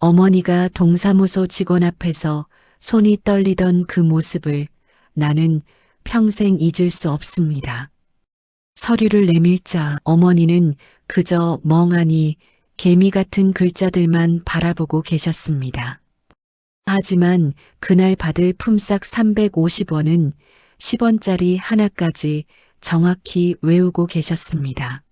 어머니가 동사무소 직원 앞에서 손이 떨리던 그 모습을 나는 평생 잊을 수 없습니다. 서류를 내밀자 어머니는 그저 멍하니 개미 같은 글자들만 바라보고 계셨습니다. 하지만 그날 받을 품삯 350원은 10원짜리 하나까지 정확히 외우고 계셨습니다.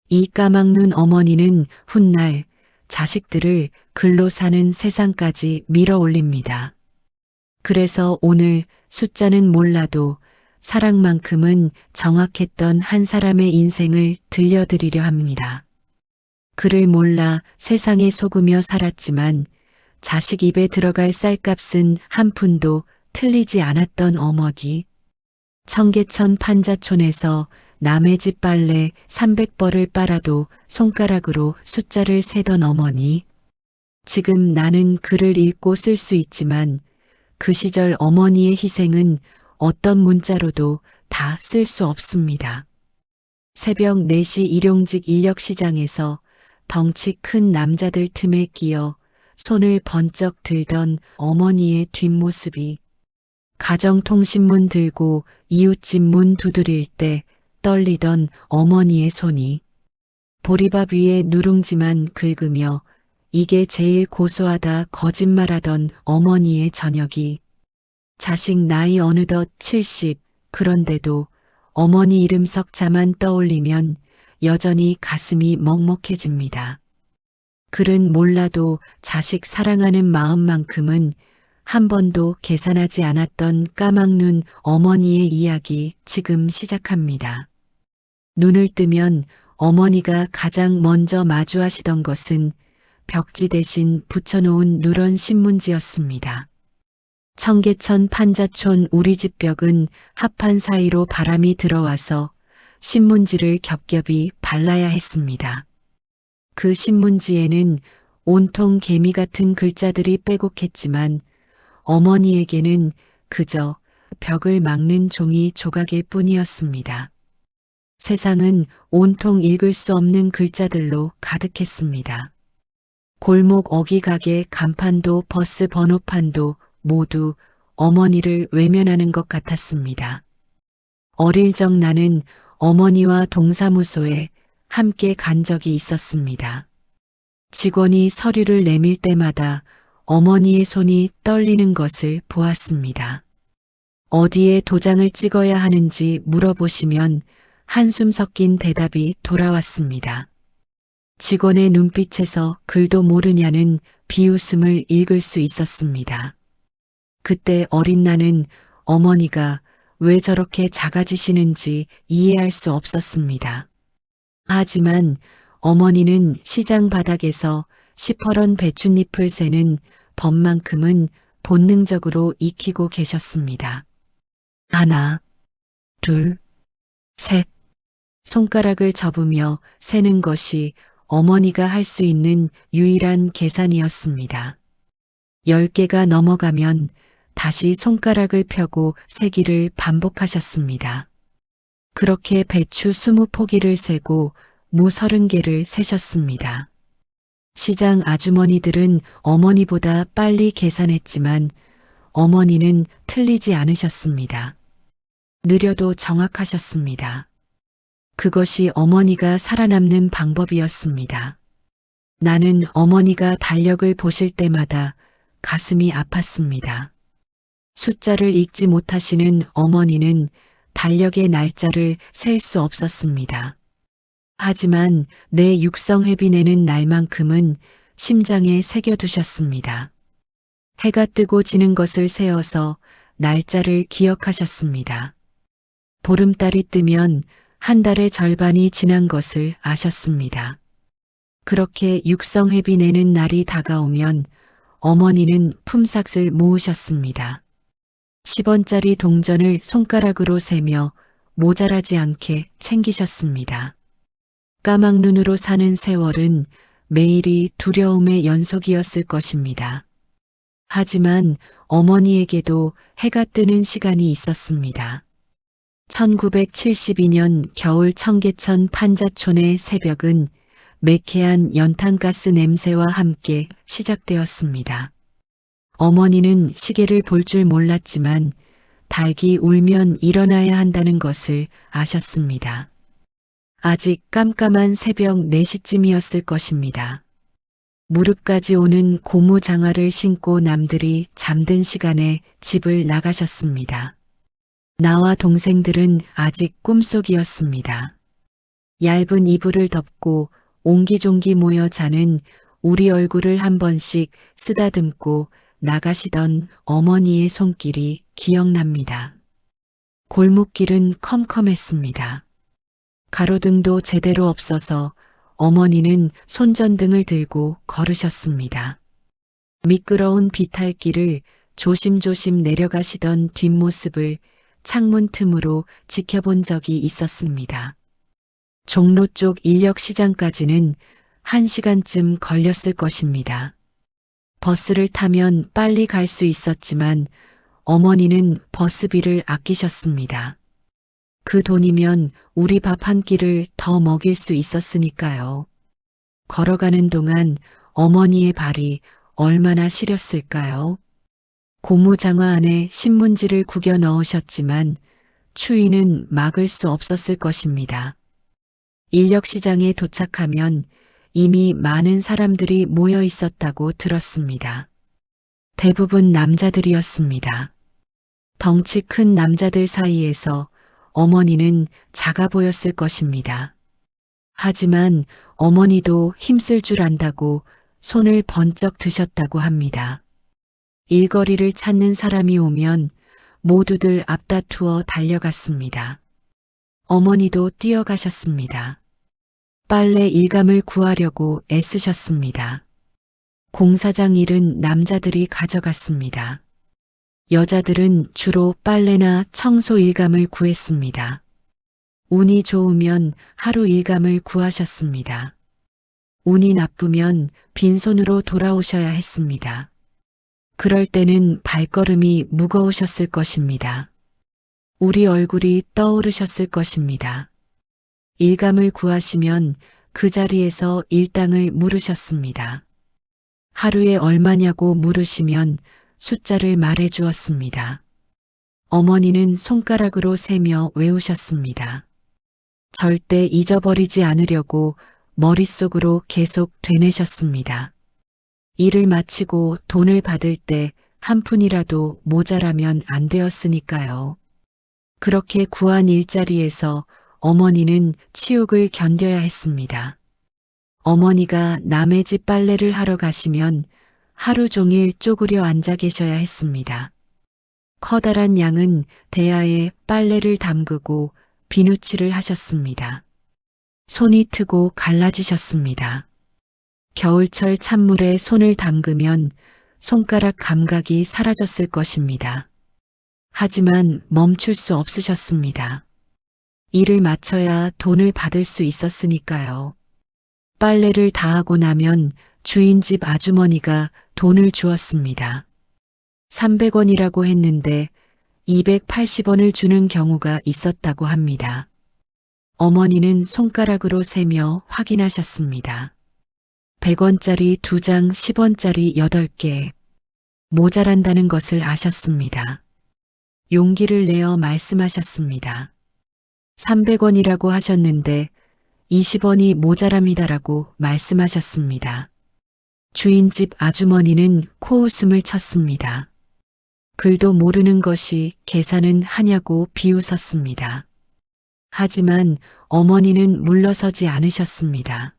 이 까막눈 어머니는 훗날 자식들을 글로 사는 세상까지 밀어 올립니다. 그래서 오늘 숫자는 몰라도 사랑만큼은 정확했던 한 사람의 인생을 들려드리려 합니다. 그를 몰라 세상에 속으며 살았지만 자식 입에 들어갈 쌀값은 한 푼도 틀리지 않았던 어머니. 청계천 판자촌에서 남의 집 빨래 300벌을 빨아도 손가락으로 숫자를 세던 어머니. 지금 나는 글을 읽고 쓸 수 있지만 그 시절 어머니의 희생은 어떤 문자로도 다 쓸 수 없습니다. 새벽 4시 일용직 인력시장에서 덩치 큰 남자들 틈에 끼어 손을 번쩍 들던 어머니의 뒷모습이 가정통신문 들고 이웃집 문 두드릴 때 떨리던 어머니의 손이 보리밥 위에 누룽지만 긁으며 이게 제일 고소하다 거짓말하던 어머니의 저녁이 자식 나이 어느덧 70 그런데도 어머니 이름 석자만 떠올리면 여전히 가슴이 먹먹해집니다. 글은 몰라도 자식 사랑하는 마음만큼은 한 번도 계산하지 않았던 까막눈 어머니의 이야기 지금 시작합니다. 눈을 뜨면 어머니가 가장 먼저 마주하시던 것은 벽지 대신 붙여놓은 누런 신문지였습니다. 청계천 판자촌 우리 집 벽은 합판 사이로 바람이 들어와서 신문지를 겹겹이 발라야 했습니다. 그 신문지에는 온통 개미 같은 글자들이 빼곡했지만 어머니에게는 그저 벽을 막는 종이 조각일 뿐이었습니다. 세상은 온통 읽을 수 없는 글자들로 가득했습니다. 골목 어귀가게 간판도 버스 번호판도 모두 어머니를 외면하는 것 같았습니다. 어릴 적 나는 어머니와 동사무소에 함께 간 적이 있었습니다. 직원이 서류를 내밀 때마다 어머니의 손이 떨리는 것을 보았습니다. 어디에 도장을 찍어야 하는지 물어보시면 한숨 섞인 대답이 돌아왔습니다. 직원의 눈빛에서 글도 모르냐는 비웃음을 읽을 수 있었습니다. 그때 어린 나는 어머니가 왜 저렇게 작아지시는지 이해할 수 없었습니다. 하지만 어머니는 시장 바닥에서 시퍼런 배춧잎을 세는 법만큼은 본능적으로 익히고 계셨습니다. 하나, 둘, 셋. 손가락을 접으며 세는 것이 어머니가 할 수 있는 유일한 계산이었습니다. 10개가 넘어가면 다시 손가락을 펴고 세기를 반복하셨습니다. 그렇게 배추 20포기를 세고 무 30개를 세셨습니다. 시장 아주머니들은 어머니보다 빨리 계산했지만 어머니는 틀리지 않으셨습니다. 느려도 정확하셨습니다. 그것이 어머니가 살아남는 방법이었습니다. 나는 어머니가 달력을 보실 때마다 가슴이 아팠습니다. 숫자를 읽지 못하시는 어머니는 달력의 날짜를 셀 수 없었습니다. 하지만 내 육성회비 내는 날만큼은 심장에 새겨두셨습니다. 해가 뜨고 지는 것을 세어서 날짜를 기억하셨습니다. 보름달이 뜨면 한 달의 절반이 지난 것을 아셨습니다. 그렇게 육성회비 내는 날이 다가오면 어머니는 품삯을 모으셨습니다. 10원짜리 동전을 손가락으로 세며 모자라지 않게 챙기셨습니다. 까막눈으로 사는 세월은 매일이 두려움의 연속이었을 것입니다. 하지만 어머니에게도 해가 뜨는 시간이 있었습니다. 1972년 겨울 청계천 판자촌의 새벽은 매캐한 연탄가스 냄새와 함께 시작되었습니다. 어머니는 시계를 볼 줄 몰랐지만 닭이 울면 일어나야 한다는 것을 아셨습니다. 아직 깜깜한 새벽 4시쯤이었을 것입니다. 무릎까지 오는 고무 장화를 신고 남들이 잠든 시간에 집을 나가셨습니다. 나와 동생들은 아직 꿈속이었습니다. 얇은 이불을 덮고 옹기종기 모여 자는 우리 얼굴을 한 번씩 쓰다듬고 나가시던 어머니의 손길이 기억납니다. 골목길은 컴컴했습니다. 가로등도 제대로 없어서 어머니는 손전등을 들고 걸으셨습니다. 미끄러운 비탈길을 조심조심 내려가시던 뒷모습을 창문 틈으로 지켜본 적이 있었습니다. 종로 쪽 인력시장까지는 1시간쯤 걸렸을 것입니다. 버스를 타면 빨리 갈 수 있었지만 어머니는 버스비를 아끼셨습니다. 그 돈이면 우리 밥 한 끼를 더 먹일 수 있었으니까요. 걸어가는 동안 어머니의 발이 얼마나 시렸을까요? 고무장화 안에 신문지를 구겨 넣으셨지만 추위는 막을 수 없었을 것입니다. 인력시장에 도착하면 이미 많은 사람들이 모여 있었다고 들었습니다. 대부분 남자들이었습니다. 덩치 큰 남자들 사이에서 어머니는 작아 보였을 것입니다. 하지만 어머니도 힘쓸 줄 안다고 손을 번쩍 드셨다고 합니다. 일거리를 찾는 사람이 오면 모두들 앞다투어 달려갔습니다. 어머니도 뛰어가셨습니다. 빨래 일감을 구하려고 애쓰셨습니다. 공사장 일은 남자들이 가져갔습니다. 여자들은 주로 빨래나 청소 일감을 구했습니다. 운이 좋으면 하루 일감을 구하셨습니다. 운이 나쁘면 빈손으로 돌아오셔야 했습니다. 그럴 때는 발걸음이 무거우셨을 것입니다. 우리 얼굴이 떠오르셨을 것입니다. 일감을 구하시면 그 자리에서 일당을 물으셨습니다. 하루에 얼마냐고 물으시면 숫자를 말해 주었습니다. 어머니는 손가락으로 세며 외우셨습니다. 절대 잊어버리지 않으려고 머릿속으로 계속 되뇌셨습니다. 일을 마치고 돈을 받을 때 한 푼이라도 모자라면 안 되었으니까요. 그렇게 구한 일자리에서 어머니는 치욕을 견뎌야 했습니다. 어머니가 남의 집 빨래를 하러 가시면 하루 종일 쪼그려 앉아 계셔야 했습니다. 커다란 양은 대야에 빨래를 담그고 비누칠을 하셨습니다. 손이 트고 갈라지셨습니다. 겨울철 찬물에 손을 담그면 손가락 감각이 사라졌을 것입니다. 하지만 멈출 수 없으셨습니다. 일을 마쳐야 돈을 받을 수 있었으니까요. 빨래를 다 하고 나면 주인집 아주머니가 돈을 주었습니다. 300원이라고 했는데 280원을 주는 경우가 있었다고 합니다. 어머니는 손가락으로 세며 확인하셨습니다. 100원짜리 2장, 10원짜리 8개. 모자란다는 것을 아셨습니다. 용기를 내어 말씀하셨습니다. 300원이라고 하셨는데 20원이 모자랍니다라고 말씀하셨습니다. 주인집 아주머니는 코웃음을 쳤습니다. 글도 모르는 것이 계산은 하냐고 비웃었습니다. 하지만 어머니는 물러서지 않으셨습니다.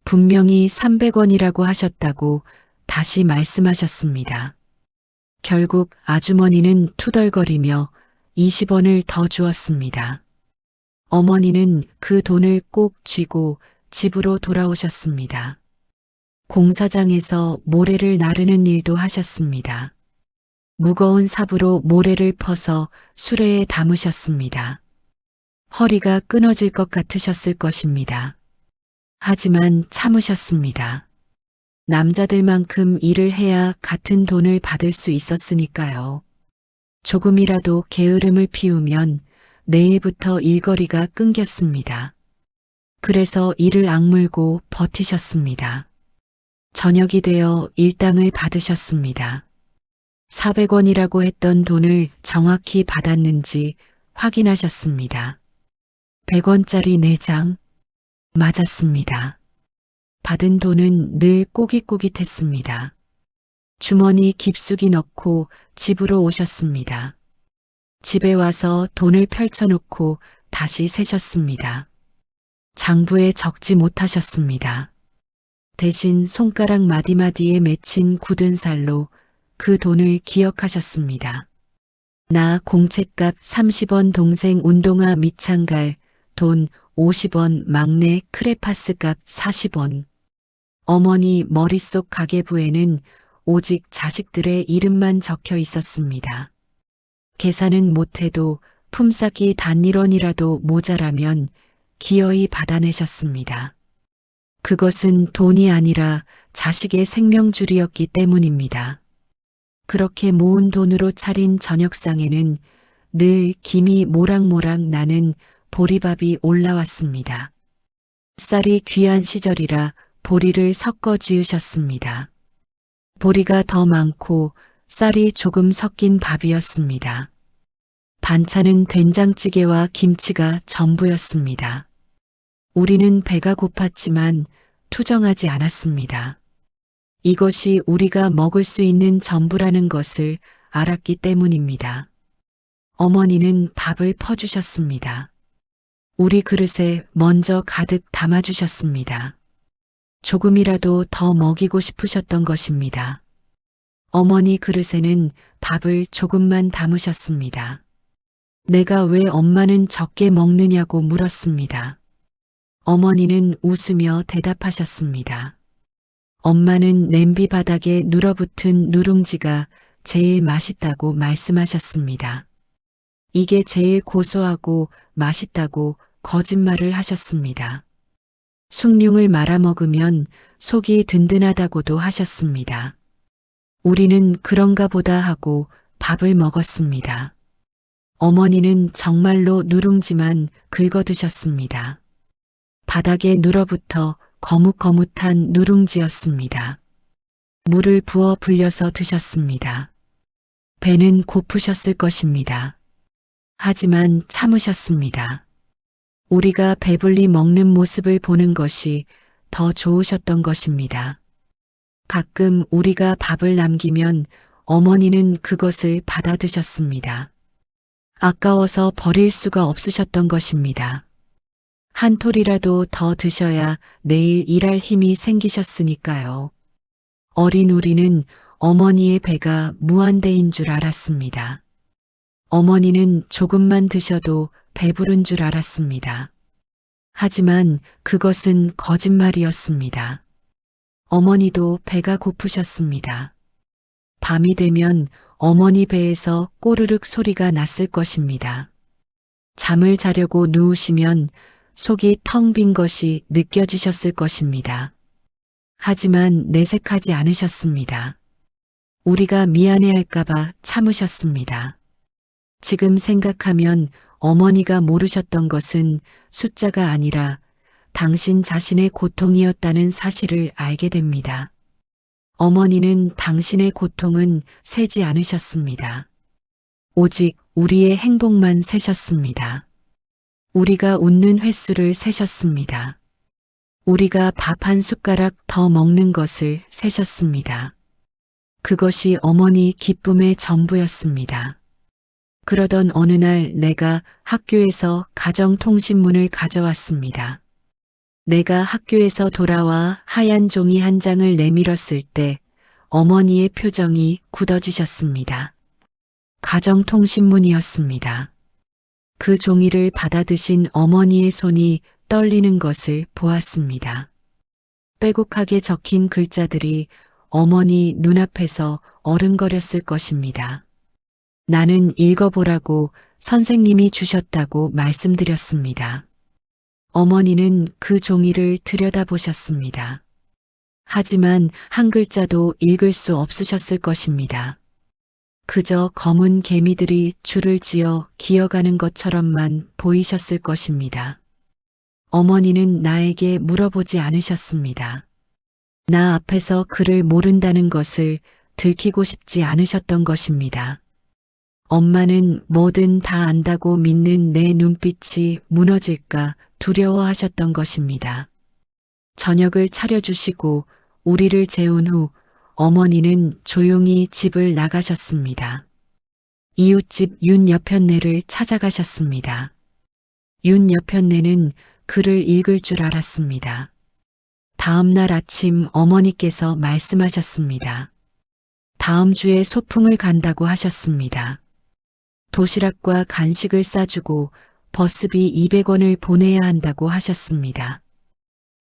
분명히 300원이라고 하셨다고 다시 말씀하셨습니다. 결국 아주머니는 투덜거리며 20원을 더 주었습니다. 어머니는 그 돈을 꼭 쥐고 집으로 돌아오셨습니다. 공사장에서 모래를 나르는 일도 하셨습니다. 무거운 삽으로 모래를 퍼서 수레에 담으셨습니다. 허리가 끊어질 것 같으셨을 것입니다. 하지만 참으셨습니다. 남자들만큼 일을 해야 같은 돈을 받을 수 있었으니까요. 조금이라도 게으름을 피우면 내일부터 일거리가 끊겼습니다. 그래서 이를 악물고 버티셨습니다. 저녁이 되어 일당을 받으셨습니다. 400원이라고 했던 돈을 정확히 받았는지 확인하셨습니다. 100원짜리 4장 맞았습니다. 받은 돈은 늘 꼬깃꼬깃했습니다. 주머니 깊숙이 넣고 집으로 오셨습니다. 집에 와서 돈을 펼쳐놓고 다시 세셨습니다. 장부에 적지 못하셨습니다. 대신 손가락 마디마디에 맺힌 굳은 살로 그 돈을 기억하셨습니다. 나 공책값 30원, 동생 운동화 밑창갈 돈 50원, 막내 크레파스 값 40원. 어머니 머릿속 가계부에는 오직 자식들의 이름만 적혀 있었습니다. 계산은 못해도 품삯이 단 1원이라도 모자라면 기어이 받아내셨습니다. 그것은 돈이 아니라 자식의 생명줄이었기 때문입니다. 그렇게 모은 돈으로 차린 저녁상에는 늘 김이 모락모락 나는 보리밥이 올라왔습니다. 쌀이 귀한 시절이라 보리를 섞어 지으셨습니다. 보리가 더 많고 쌀이 조금 섞인 밥이었습니다. 반찬은 된장찌개와 김치가 전부였습니다. 우리는 배가 고팠지만 투정하지 않았습니다. 이것이 우리가 먹을 수 있는 전부라는 것을 알았기 때문입니다. 어머니는 밥을 퍼주셨습니다. 우리 그릇에 먼저 가득 담아주셨습니다. 조금이라도 더 먹이고 싶으셨던 것입니다. 어머니 그릇에는 밥을 조금만 담으셨습니다. 내가 왜 엄마는 적게 먹느냐고 물었습니다. 어머니는 웃으며 대답하셨습니다. 엄마는 냄비 바닥에 눌어붙은 누룽지가 제일 맛있다고 말씀하셨습니다. 이게 제일 고소하고 맛있다고 거짓말을 하셨습니다. 숭늉을 말아 먹으면 속이 든든하다고도 하셨습니다. 우리는 그런가 보다 하고 밥을 먹었습니다. 어머니는 정말로 누룽지만 긁어 드셨습니다. 바닥에 눌어붙어 거뭇거뭇한 누룽지였습니다. 물을 부어 불려서 드셨습니다. 배는 고프셨을 것입니다. 하지만 참으셨습니다. 우리가 배불리 먹는 모습을 보는 것이 더 좋으셨던 것입니다. 가끔 우리가 밥을 남기면 어머니는 그것을 받아 드셨습니다. 아까워서 버릴 수가 없으셨던 것입니다. 한 톨이라도 더 드셔야 내일 일할 힘이 생기셨으니까요. 어린 우리는 어머니의 배가 무한대인 줄 알았습니다. 어머니는 조금만 드셔도 배부른 줄 알았습니다. 하지만 그것은 거짓말이었습니다. 어머니도 배가 고프셨습니다. 밤이 되면 어머니 배에서 꼬르륵 소리가 났을 것입니다. 잠을 자려고 누우시면 속이 텅 빈 것이 느껴지셨을 것입니다. 하지만 내색하지 않으셨습니다. 우리가 미안해할까봐 참으셨습니다. 지금 생각하면 어머니가 모르셨던 것은 숫자가 아니라 당신 자신의 고통이었다는 사실을 알게 됩니다. 어머니는 당신의 고통은 세지 않으셨습니다. 오직 우리의 행복만 세셨습니다. 우리가 웃는 횟수를 세셨습니다. 우리가 밥 한 숟가락 더 먹는 것을 세셨습니다. 그것이 어머니 기쁨의 전부였습니다. 그러던 어느 날 내가 학교에서 가정통신문을 가져왔습니다. 내가 학교에서 돌아와 하얀 종이 한 장을 내밀었을 때 어머니의 표정이 굳어지셨습니다. 가정통신문이었습니다. 그 종이를 받아드신 어머니의 손이 떨리는 것을 보았습니다. 빼곡하게 적힌 글자들이 어머니 눈앞에서 어른거렸을 것입니다. 나는 읽어보라고 선생님이 주셨다고 말씀드렸습니다. 어머니는 그 종이를 들여다보셨습니다. 하지만 한 글자도 읽을 수 없으셨을 것입니다. 그저 검은 개미들이 줄을 지어 기어가는 것처럼만 보이셨을 것입니다. 어머니는 나에게 물어보지 않으셨습니다. 나 앞에서 그를 모른다는 것을 들키고 싶지 않으셨던 것입니다. 엄마는 뭐든 다 안다고 믿는 내 눈빛이 무너질까 두려워하셨던 것입니다. 저녁을 차려주시고 우리를 재운 후 어머니는 조용히 집을 나가셨습니다. 이웃집 윤 여편네를 찾아가셨습니다. 윤 여편네는 글을 읽을 줄 알았습니다. 다음 날 아침 어머니께서 말씀하셨습니다. 다음 주에 소풍을 간다고 하셨습니다. 도시락과 간식을 싸주고 버스비 200원을 보내야 한다고 하셨습니다.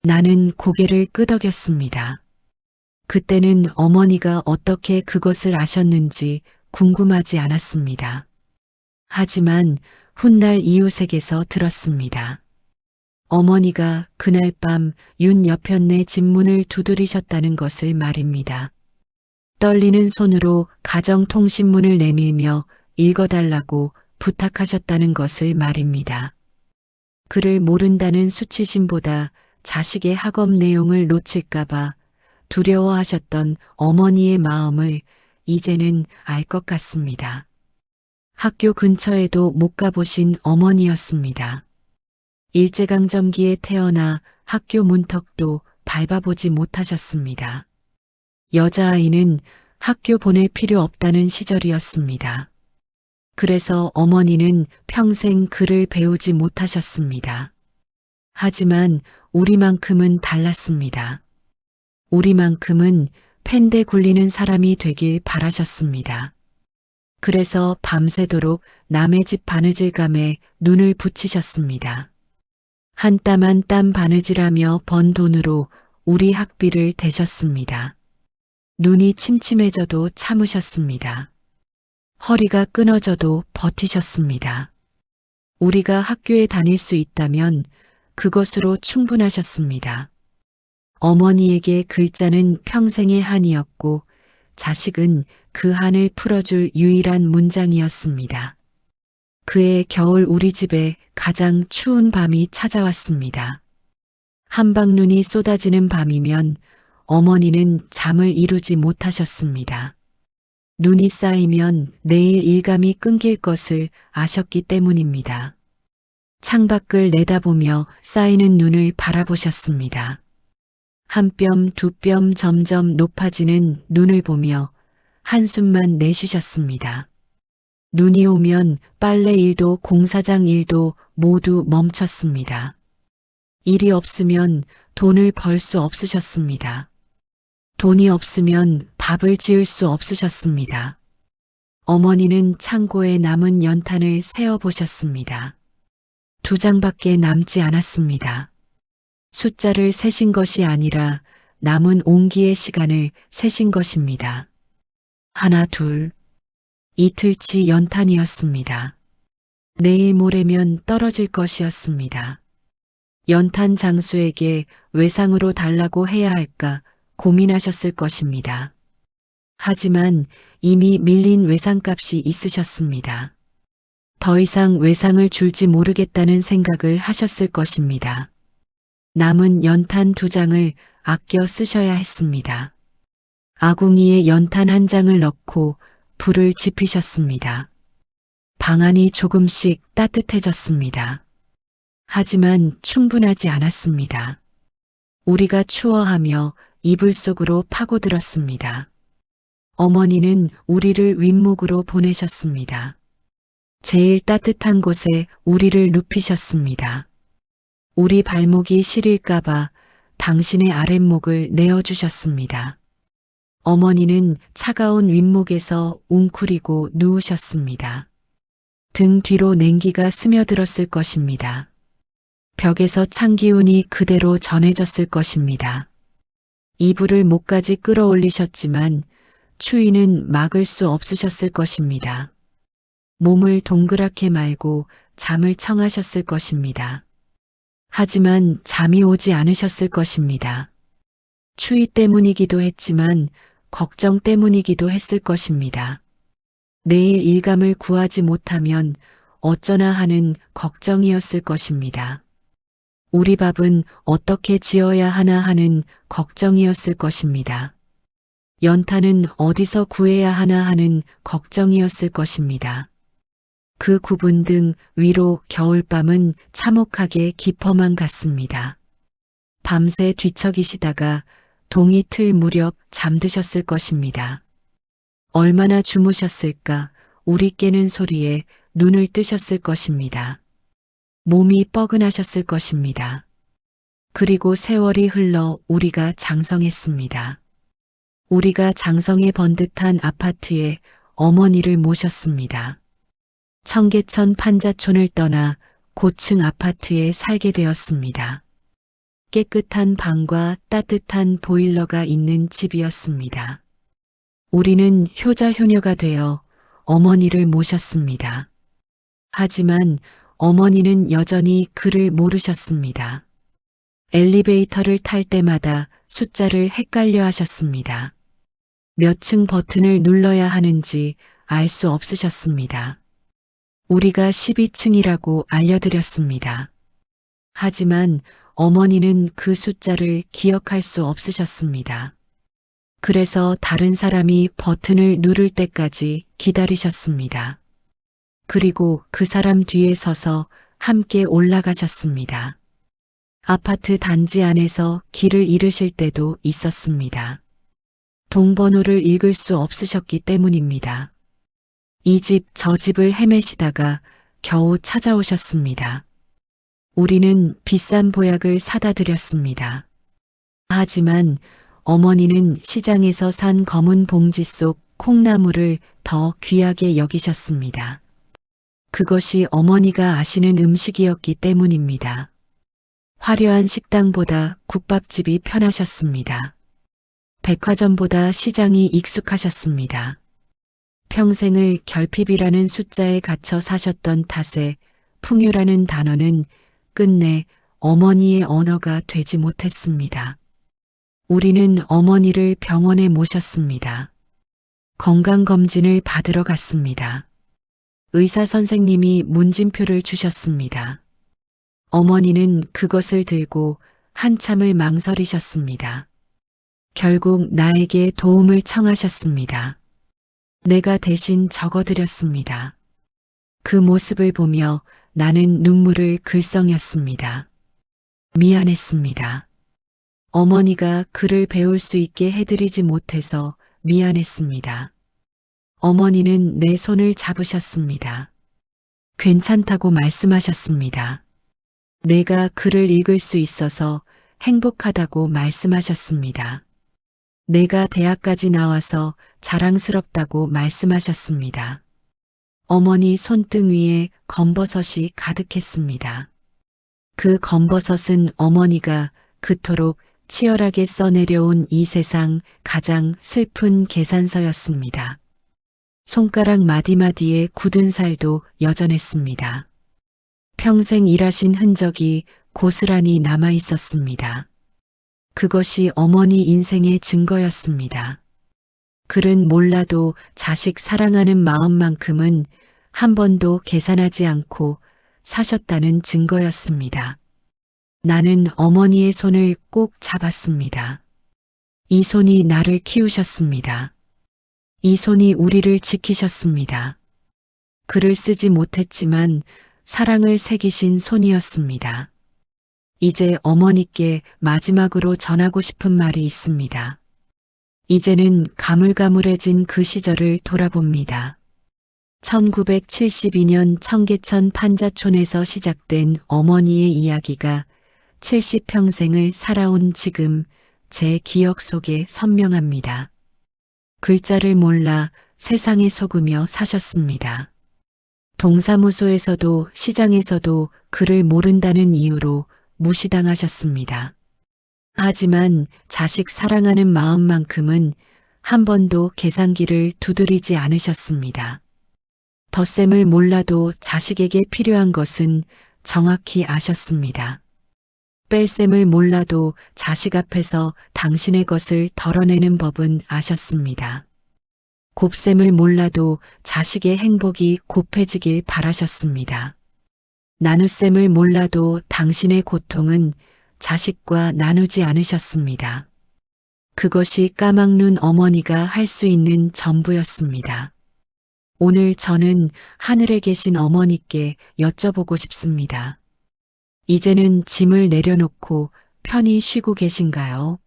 나는 고개를 끄덕였습니다. 그때는 어머니가 어떻게 그것을 아셨는지 궁금하지 않았습니다. 하지만 훗날 이웃에게서 들었습니다. 어머니가 그날 밤 윤 여편네 집 문을 두드리셨다는 것을 말입니다. 떨리는 손으로 가정통신문을 내밀며 읽어달라고 부탁하셨다는 것을 말입니다. 그를 모른다는 수치심보다 자식의 학업 내용을 놓칠까봐 두려워하셨던 어머니의 마음을 이제는 알 것 같습니다. 학교 근처에도 못 가보신 어머니였습니다. 일제강점기에 태어나 학교 문턱도 밟아보지 못하셨습니다. 여자아이는 학교 보낼 필요 없다는 시절이었습니다. 그래서 어머니는 평생 글을 배우지 못하셨습니다. 하지만 우리만큼은 달랐습니다. 우리만큼은 펜대 굴리는 사람이 되길 바라셨습니다. 그래서 밤새도록 남의 집 바느질감에 눈을 붙이셨습니다. 한 땀 한 땀 바느질하며 번 돈으로 우리 학비를 대셨습니다. 눈이 침침해져도 참으셨습니다. 허리가 끊어져도 버티셨습니다. 우리가 학교에 다닐 수 있다면 그것으로 충분하셨습니다. 어머니에게 글자는 평생의 한이었고 자식은 그 한을 풀어줄 유일한 문장이었습니다. 그해 겨울 우리 집에 가장 추운 밤이 찾아왔습니다. 한방눈이 쏟아지는 밤이면 어머니는 잠을 이루지 못하셨습니다. 눈이 쌓이면 내일 일감이 끊길 것을 아셨기 때문입니다. 창밖을 내다보며 쌓이는 눈을 바라보셨습니다. 한 뼘, 두 뼘 점점 높아지는 눈을 보며 한숨만 내쉬셨습니다. 눈이 오면 빨래 일도 공사장 일도 모두 멈췄습니다. 일이 없으면 돈을 벌 수 없으셨습니다. 돈이 없으면 밥을 지을 수 없으셨습니다. 어머니는 창고에 남은 연탄을 세어보셨습니다. 2장밖에 남지 않았습니다. 숫자를 세신 것이 아니라 남은 온기의 시간을 세신 것입니다. 하나, 둘, 이틀치 연탄이었습니다. 내일 모레면 떨어질 것이었습니다. 연탄 장수에게 외상으로 달라고 해야 할까 고민하셨을 것입니다. 하지만 이미 밀린 외상값이 있으셨습니다. 더 이상 외상을 줄지 모르겠다는 생각을 하셨을 것입니다. 남은 연탄 2장을 아껴 쓰셔야 했습니다. 아궁이에 연탄 1장을 넣고 불을 지피셨습니다. 방 안이 조금씩 따뜻해졌습니다. 하지만 충분하지 않았습니다. 우리가 추워하며 이불 속으로 파고들었습니다. 어머니는 우리를 윗목으로 보내셨습니다. 제일 따뜻한 곳에 우리를 눕히셨습니다. 우리 발목이 시릴까봐 당신의 아랫목을 내어주셨습니다. 어머니는 차가운 윗목에서 웅크리고 누우셨습니다. 등 뒤로 냉기가 스며들었을 것입니다. 벽에서 찬 기운이 그대로 전해졌을 것입니다. 이불을 목까지 끌어올리셨지만 추위는 막을 수 없으셨을 것입니다. 몸을 동그랗게 말고 잠을 청하셨을 것입니다. 하지만 잠이 오지 않으셨을 것입니다. 추위 때문이기도 했지만 걱정 때문이기도 했을 것입니다. 내일 일감을 구하지 못하면 어쩌나 하는 걱정이었을 것입니다. 우리 밥은 어떻게 지어야 하나 하는 걱정이었을 것입니다. 연탄은 어디서 구해야 하나 하는 걱정이었을 것입니다. 그 구분 등 위로 겨울밤은 참혹하게 깊어만 갔습니다. 밤새 뒤척이시다가 동이 틀 무렵 잠드셨을 것입니다. 얼마나 주무셨을까 우리 깨는 소리에 눈을 뜨셨을 것입니다. 몸이 뻐근하셨을 것입니다. 그리고 세월이 흘러 우리가 장성했습니다. 우리가 장성해 번듯한 아파트에 어머니를 모셨습니다. 청계천 판자촌을 떠나 고층 아파트에 살게 되었습니다. 깨끗한 방과 따뜻한 보일러가 있는 집이었습니다. 우리는 효자효녀가 되어 어머니를 모셨습니다. 하지만 어머니는 여전히 그를 모르셨습니다. 엘리베이터를 탈 때마다 숫자를 헷갈려 하셨습니다. 몇 층 버튼을 눌러야 하는지 알 수 없으셨습니다. 우리가 12층이라고 알려드렸습니다. 하지만 어머니는 그 숫자를 기억할 수 없으셨습니다. 그래서 다른 사람이 버튼을 누를 때까지 기다리셨습니다. 그리고 그 사람 뒤에 서서 함께 올라가셨습니다. 아파트 단지 안에서 길을 잃으실 때도 있었습니다. 동번호를 읽을 수 없으셨기 때문입니다. 이 집 저 집을 헤매시다가 겨우 찾아오셨습니다. 우리는 비싼 보약을 사다 드렸습니다. 하지만 어머니는 시장에서 산 검은 봉지 속 콩나물을 더 귀하게 여기셨습니다. 그것이 어머니가 아시는 음식이었기 때문입니다. 화려한 식당보다 국밥집이 편하셨습니다. 백화점보다 시장이 익숙하셨습니다. 평생을 결핍이라는 숫자에 갇혀 사셨던 탓에 풍요라는 단어는 끝내 어머니의 언어가 되지 못했습니다. 우리는 어머니를 병원에 모셨습니다. 건강검진을 받으러 갔습니다. 의사 선생님이 문진표를 주셨습니다. 어머니는 그것을 들고 한참을 망설이셨습니다. 결국 나에게 도움을 청하셨습니다. 내가 대신 적어드렸습니다. 그 모습을 보며 나는 눈물을 글썽였습니다. 미안했습니다. 어머니가 글을 배울 수 있게 해드리지 못해서 미안했습니다. 어머니는 내 손을 잡으셨습니다. 괜찮다고 말씀하셨습니다. 내가 글을 읽을 수 있어서 행복하다고 말씀하셨습니다. 내가 대학까지 나와서 자랑스럽다고 말씀하셨습니다. 어머니 손등 위에 검버섯이 가득했습니다. 그 검버섯은 어머니가 그토록 치열하게 써내려온 이 세상 가장 슬픈 계산서였습니다. 손가락 마디마디에 굳은 살도 여전했습니다. 평생 일하신 흔적이 고스란히 남아 있었습니다. 그것이 어머니 인생의 증거였습니다. 글은 몰라도 자식 사랑하는 마음만큼은 한 번도 계산하지 않고 사셨다는 증거였습니다. 나는 어머니의 손을 꼭 잡았습니다. 이 손이 나를 키우셨습니다. 이 손이 우리를 지키셨습니다. 글을 쓰지 못했지만 사랑을 새기신 손이었습니다. 이제 어머니께 마지막으로 전하고 싶은 말이 있습니다. 이제는 가물가물해진 그 시절을 돌아봅니다. 1972년 청계천 판자촌에서 시작된 어머니의 이야기가 70평생을 살아온 지금 제 기억 속에 선명합니다. 글자를 몰라 세상에 속으며 사셨습니다. 동사무소에서도 시장에서도 글을 모른다는 이유로 무시당하셨습니다. 하지만 자식 사랑하는 마음만큼은 한 번도 계산기를 두드리지 않으셨습니다. 덧셈을 몰라도 자식에게 필요한 것은 정확히 아셨습니다. 뺄셈을 몰라도 자식 앞에서 당신의 것을 덜어내는 법은 아셨습니다. 곱셈을 몰라도 자식의 행복이 곱해지길 바라셨습니다. 나눗셈을 몰라도 당신의 고통은 자식과 나누지 않으셨습니다. 그것이 까막눈 어머니가 할 수 있는 전부였습니다. 오늘 저는 하늘에 계신 어머니께 여쭤보고 싶습니다. 이제는 짐을 내려놓고 편히 쉬고 계신가요?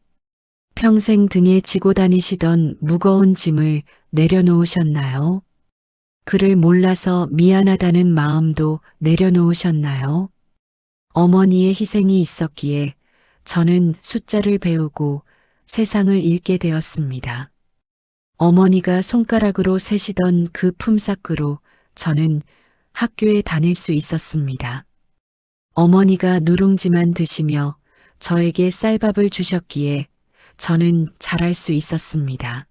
평생 등에 지고 다니시던 무거운 짐을 내려놓으셨나요? 그를 몰라서 미안하다는 마음도 내려놓으셨나요? 어머니의 희생이 있었기에 저는 숫자를 배우고 세상을 읽게 되었습니다. 어머니가 손가락으로 세시던 그 품삯으로 저는 학교에 다닐 수 있었습니다. 어머니가 누룽지만 드시며 저에게 쌀밥을 주셨기에 저는 잘할 수 있었습니다.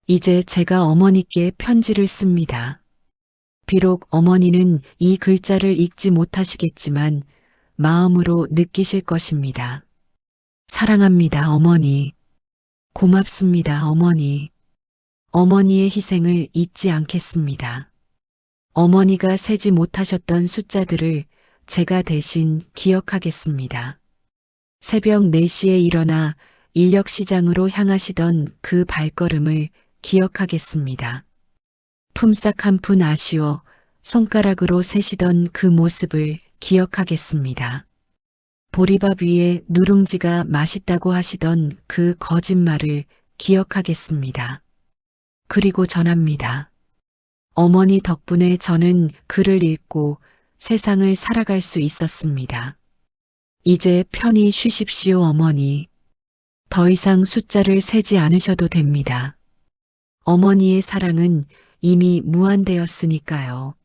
이제 제가 어머니께 편지를 씁니다. 비록 어머니는 이 글자를 읽지 못하시겠지만 마음으로 느끼실 것입니다. 사랑합니다, 어머니. 고맙습니다, 어머니. 어머니의 희생을 잊지 않겠습니다. 어머니가 세지 못하셨던 숫자들을 제가 대신 기억하겠습니다. 새벽 4시에 일어나 인력시장으로 향하시던 그 발걸음을 기억하겠습니다. 품삯 한 푼 아쉬워 손가락으로 세시던 그 모습을 기억하겠습니다. 보리밥 위에 누룽지가 맛있다고 하시던 그 거짓말을 기억하겠습니다. 그리고 전합니다. 어머니 덕분에 저는 글을 읽고 세상을 살아갈 수 있었습니다. 이제 편히 쉬십시오, 어머니. 더 이상 숫자를 세지 않으셔도 됩니다. 어머니의 사랑은 이미 무한되었으니까요.